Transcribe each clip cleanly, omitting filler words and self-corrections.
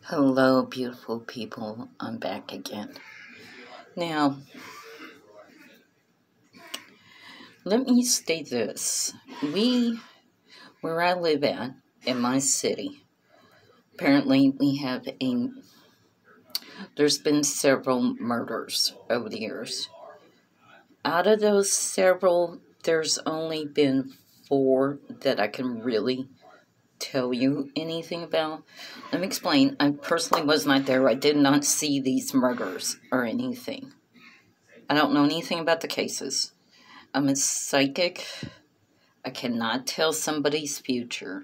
Hello, beautiful people. I'm back again. Now, let me state this. Where I live at, in my city, apparently there's been several murders over the years. Out of those several, there's only been 4 that I can really tell you anything about. Let me explain. I personally was not there. I did not see these murders or anything. I don't know anything about the cases. I'm a psychic. I cannot tell somebody's future.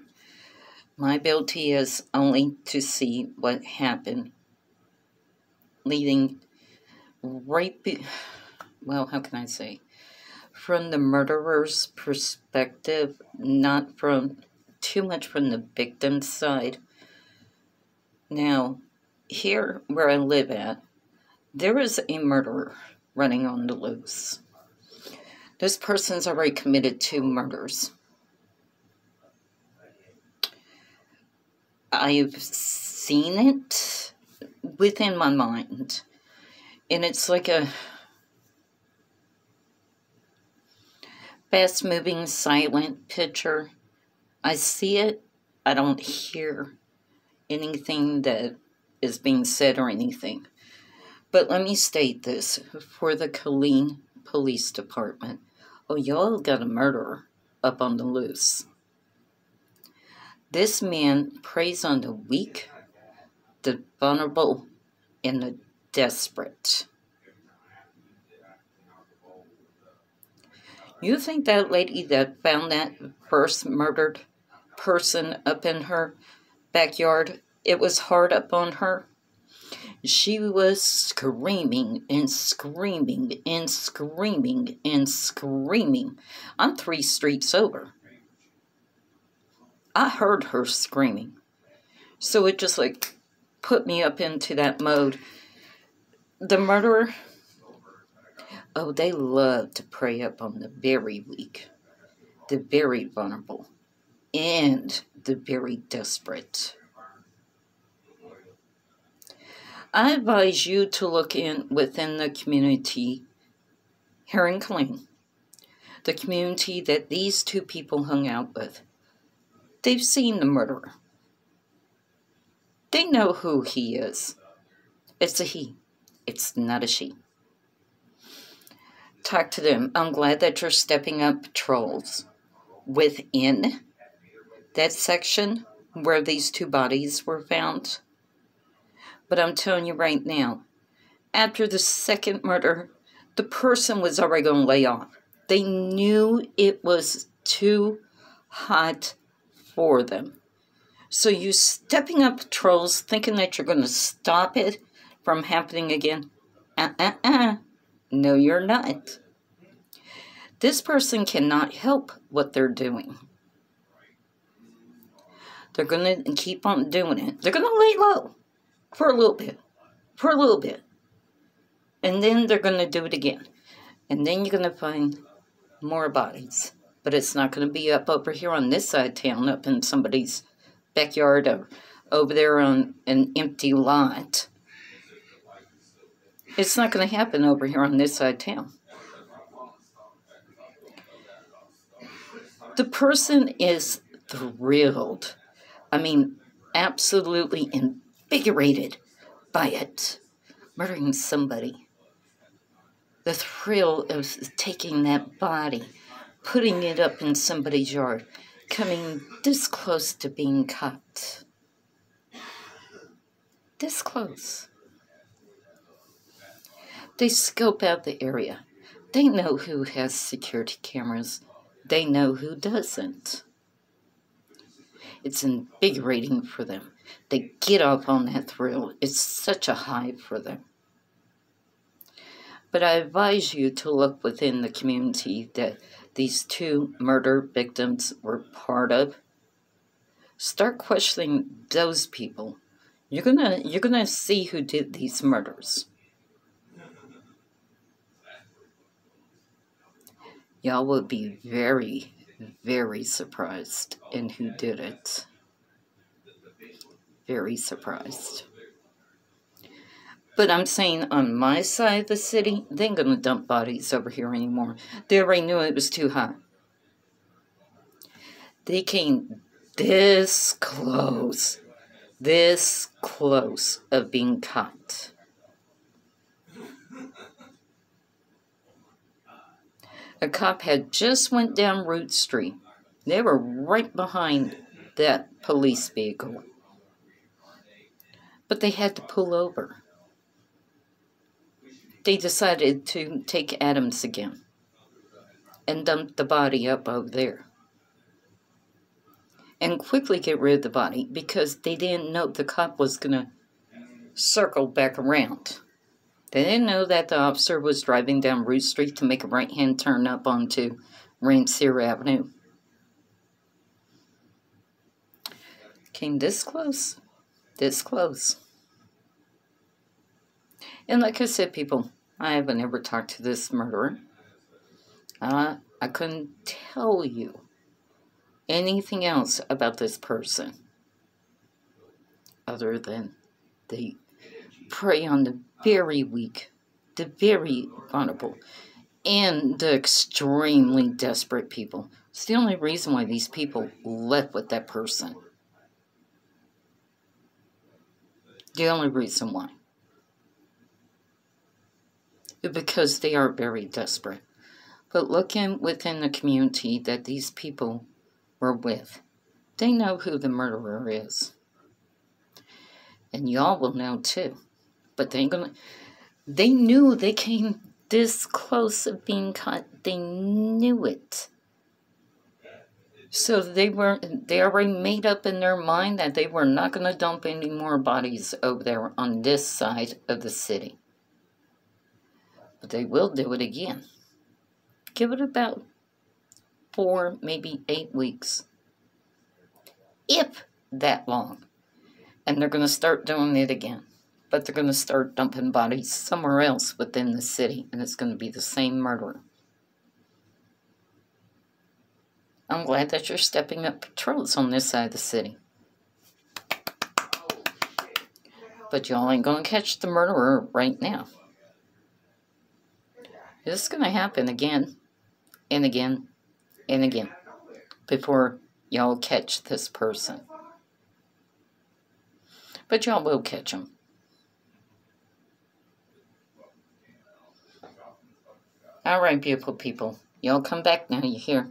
My ability is only to see what happened, leading how can I say? From the murderer's perspective, not from too much from the victim's side. Now, here where I live at, there is a murderer running on the loose. This person's already committed 2 murders. I've seen it within my mind, and it's like a fast-moving, silent picture. I see it. I don't hear anything that is being said or anything. But let me state this for the Killeen Police Department. Oh, y'all got a murderer up on the loose. This man preys on the weak, the vulnerable, and the desperate. You think that lady that found that first murdered person up in her backyard, it was hard up on her? She was screaming and screaming and screaming and screaming. I'm 3 streets over. I heard her screaming. So it just put me up into that mode. The murderer, oh, they love to prey up on the very weak, the very vulnerable, and the very desperate. I advise you to look within the community here in Killeen, the community that these 2 people hung out with. They've seen the murderer. They know who he is. It's a he. It's not a she. Talk to them. I'm glad that you're stepping up patrols within that section where these 2 bodies were found. But I'm telling you right now, after the second murder, the person was already going to lay off. They knew it was too hot for them. So you stepping up patrols thinking that you're going to stop it from happening again? No, you're not. This person cannot help what they're doing. They're going to keep on doing it. They're going to lay low for a little bit. And then they're going to do it again. And then you're going to find more bodies. But it's not going to be up over here on this side of town, up in somebody's backyard or over there on an empty lot. It's not going to happen over here on this side of town. The person is thrilled. I mean, absolutely invigorated by it. Murdering somebody. The thrill of taking that body, putting it up in somebody's yard, coming this close to being caught. This close. They scope out the area. They know who has security cameras. They know who doesn't. It's invigorating for them. They get off on that thrill. It's such a high for them. But I advise you to look within the community that these 2 murder victims were part of. Start questioning those people. You're gonna see who did these murders. Y'all will be very, very surprised in who did it. Very surprised. But I'm saying on my side of the city, they ain't gonna dump bodies over here anymore. They already knew it was too hot. They came this close of being caught. A cop had just went down Root Street. They were right behind that police vehicle. But they had to pull over. They decided to take Adams again and dump the body up over there. And quickly get rid of the body because they didn't know the cop was going to circle back around. They didn't know that the officer was driving down Root Street to make a right-hand turn up onto Rancier Avenue. Came this close. And like I said, people, I haven't ever talked to this murderer. I couldn't tell you anything else about this person other than they prey on the very weak, the very vulnerable, and the extremely desperate people. It's the only reason why these people left with that person. The only reason why. Because they are very desperate. But looking within the community that these people were with, they know who the murderer is. And y'all will know too. But they knew they came this close of being caught. They knew it. So they already made up in their mind that they were not going to dump any more bodies over there on this side of the city. But they will do it again. Give it about 4, maybe 8 weeks. If that long. And they're going to start doing it again. But they're going to start dumping bodies somewhere else within the city. And it's going to be the same murderer. I'm glad that you're stepping up patrols on this side of the city. But y'all ain't going to catch the murderer right now. This is going to happen again and again and again before y'all catch this person. But y'all will catch him. All right, beautiful people. Y'all come back now, you hear?